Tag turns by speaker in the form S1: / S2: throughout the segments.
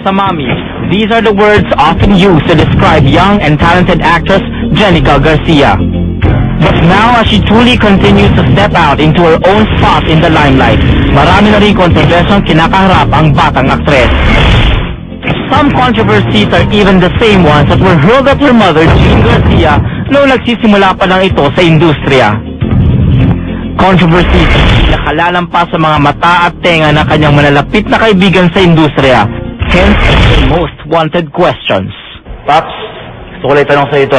S1: sa mommy. These are the words often used to describe young and talented actress Jenica Garcia. But now, as she truly continues to step out into her own spot in the limelight, marami na rin kontrobersyang kinakaharap ang batang aktres. Some controversies are even the same ones that were hurled at her mother, Jean Garcia, noong nagsisimula pa lang ito sa industriya. Controversies na nakalalampas sa mga mata at tenga ng kanyang malalapit na kaibigan sa industriya. Hence, the most wanted questions.
S2: Paps, gusto ko lang itanong sa ito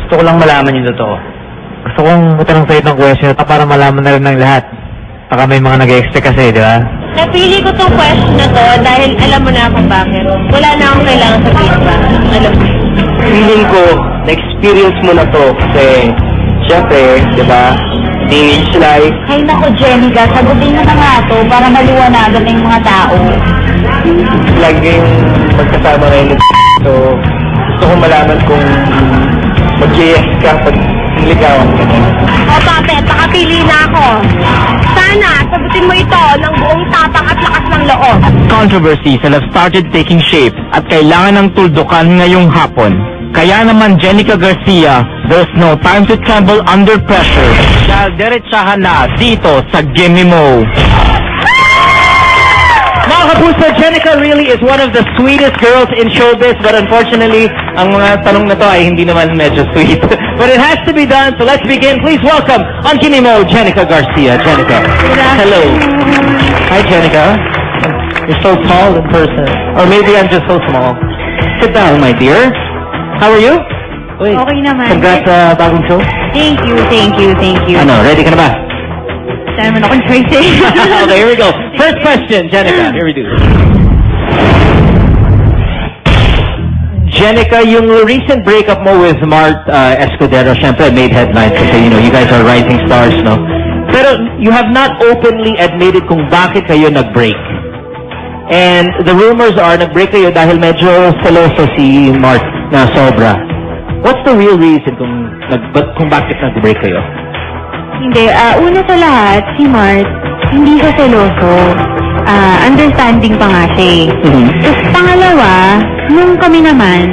S2: Gusto ko lang malaman yung totoo. Gusto kong itanong sa itong question para malaman na rin ng lahat. Baka may mga nag-expect kasi, di ba?
S3: Napili ko tong question na to dahil alam mo na kung bakit. Wala na akong kailangan sabihin pa. Alam mo.
S2: Feeling ko, na-experience mo na to kasi, syempre, di ba, teenage life.
S3: Hay nako, Jenica, sagutin mo na nga to para maliwanagan ng mga tao.
S2: Laging magkasama ngayon. So, gusto kong malaman kung mag-yes ka pag ligawan ka.
S3: O, Papet, nakapili na ako. Sana, sagutin mo ito ng buong tapang at lakas ng loob.
S1: Controversies that have started taking shape at kailangan ng tuldukan ngayong hapon. Kaya naman, Jenica Garcia, there's no time to tremble under pressure. Dahil diretsahan na dito sa Gimme Mo.
S2: Mga kapuso, Jenica really is one of the sweetest girls in showbiz, but unfortunately, ang mga tanong na to ay hindi naman medyo sweet. But it has to be done, so let's begin. Please welcome on Gimme Mo, Jenica Garcia. Jenica. Hello. Hi, Jenica. You're so tall in person. Or maybe I'm just so small. Sit down, my dear. How are you? Wait.
S3: Okay naman.
S2: Congrats sa bagong show.
S3: Thank you, thank you, thank you.
S2: Ano, ready ka na ba?
S3: Sana naman akong choice eh.
S2: Okay, here we go. First question, Jenica. Here we do. Jenica, yung recent breakup mo with Mart Escudero, syempre made headlines kasi, you guys are rising stars, no? Pero you have not openly admitted kung bakit kayo nag-break. And the rumors are nag-break kayo dahil medyo seloso si Mart na sobra. What's the real reason kung bakit nag-break kayo?
S3: Hindi, una sa lahat, si Mart, hindi siya seloso. Understanding pa nga siya eh. Tapos pangalawa, nung kami naman,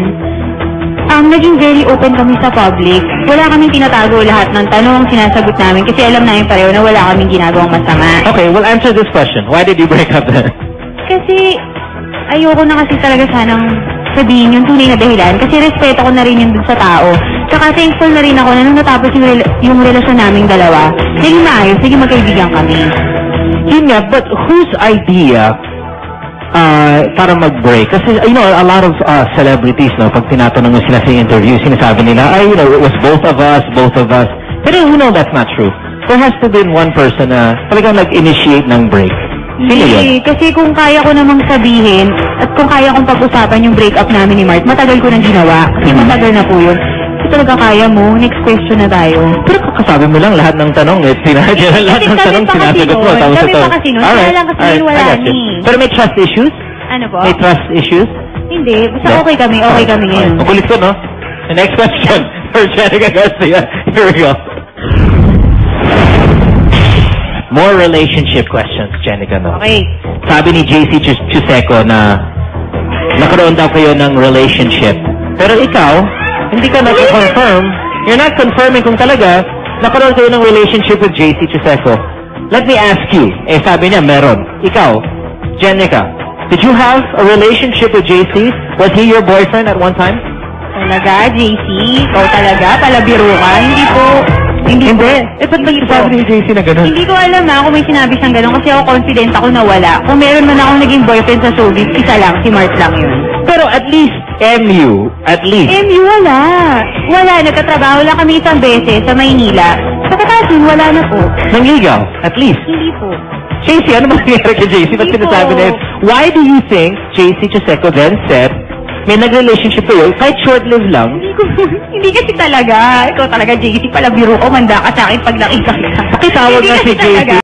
S3: naging very open kami sa public. Wala kaming tinatago lahat ng tanong, sinasagot namin kasi alam namin pareho na wala kaming ginagawang masama.
S2: Okay, well answer this question. Why did you break up then?
S3: Kasi ayoko na kasi talaga sanang sabihin yung tunay na dahilan kasi respeto ko na rin yun dun sa tao. Tsaka thankful na rin ako na nung natapos yung relasyon naming dalawa, naging maayos, naging magkaibigan kami.
S2: Yun nga, but whose idea para mag-break? Kasi, a lot of celebrities, no, pag tinatanong mo sila sa interview, sinasabi nila, it was both of us. Pero that's not true. There has to be one person na talagang nag-initiate ng break. Sino yun?
S3: Kasi kung kaya ko namang sabihin at kung kaya kong pag-usapan yung breakup namin ni Mart, matagal ko nang ginawa. Kasi matagal na po yun. Kasi talaga kaya mo, next question na tayo.
S2: Pero kakasabi mo lang lahat ng tanong, lahat ng tanong sinasagot mo.
S3: Kami pa kasi nun, kaya lang kasi wala ni.
S2: Pero may trust issues?
S3: Ano po?
S2: May trust issues?
S3: Hindi, basta okay kami ngayon.
S2: Makulit ko, no? The next question for Jenica Garcia. Here we go. More relationship questions, Jenica, no?
S3: Okay.
S2: Sabi ni JC Chuseco na nakaroon daw kayo ng relationship. Pero ikaw, hindi ka nag-confirm. You're not confirming kung talaga nakaroon kayo ng relationship with JC Chuseco. Let me ask you. Sabi niya, meron. Ikaw, Jenica, did you have a relationship with JC? Was he your boyfriend at one time?
S3: Talaga, JC? Ikaw talaga? Palabiro ka? Hindi po.
S2: Hindi. Ba't ba sabi ni JC na gano'n?
S3: Hindi ko alam kung may sinabi siyang gano'n kasi ako confident ako na wala. Kung meron man akong naging boyfriend sa showbiz, isa lang, si Mart lang yun.
S2: Pero at least, MU,
S3: wala. Wala, nagkatrabaho lang kami isang beses sa Maynila. Pagkatapos yun, wala na po.
S2: Nangigaw, at least.
S3: Hindi po.
S2: JC, ano ba nangyari kay JC? Ba't sinasabi na yun? Why do you think JC Chuseco then said, may nag-relationship kayo, kahit short-lived lang?
S3: Hindi kasi talaga. Ikaw talaga, JC, palabiro ko, manda ka sa akin pag nakita ka.
S2: Pakitawag na si JC.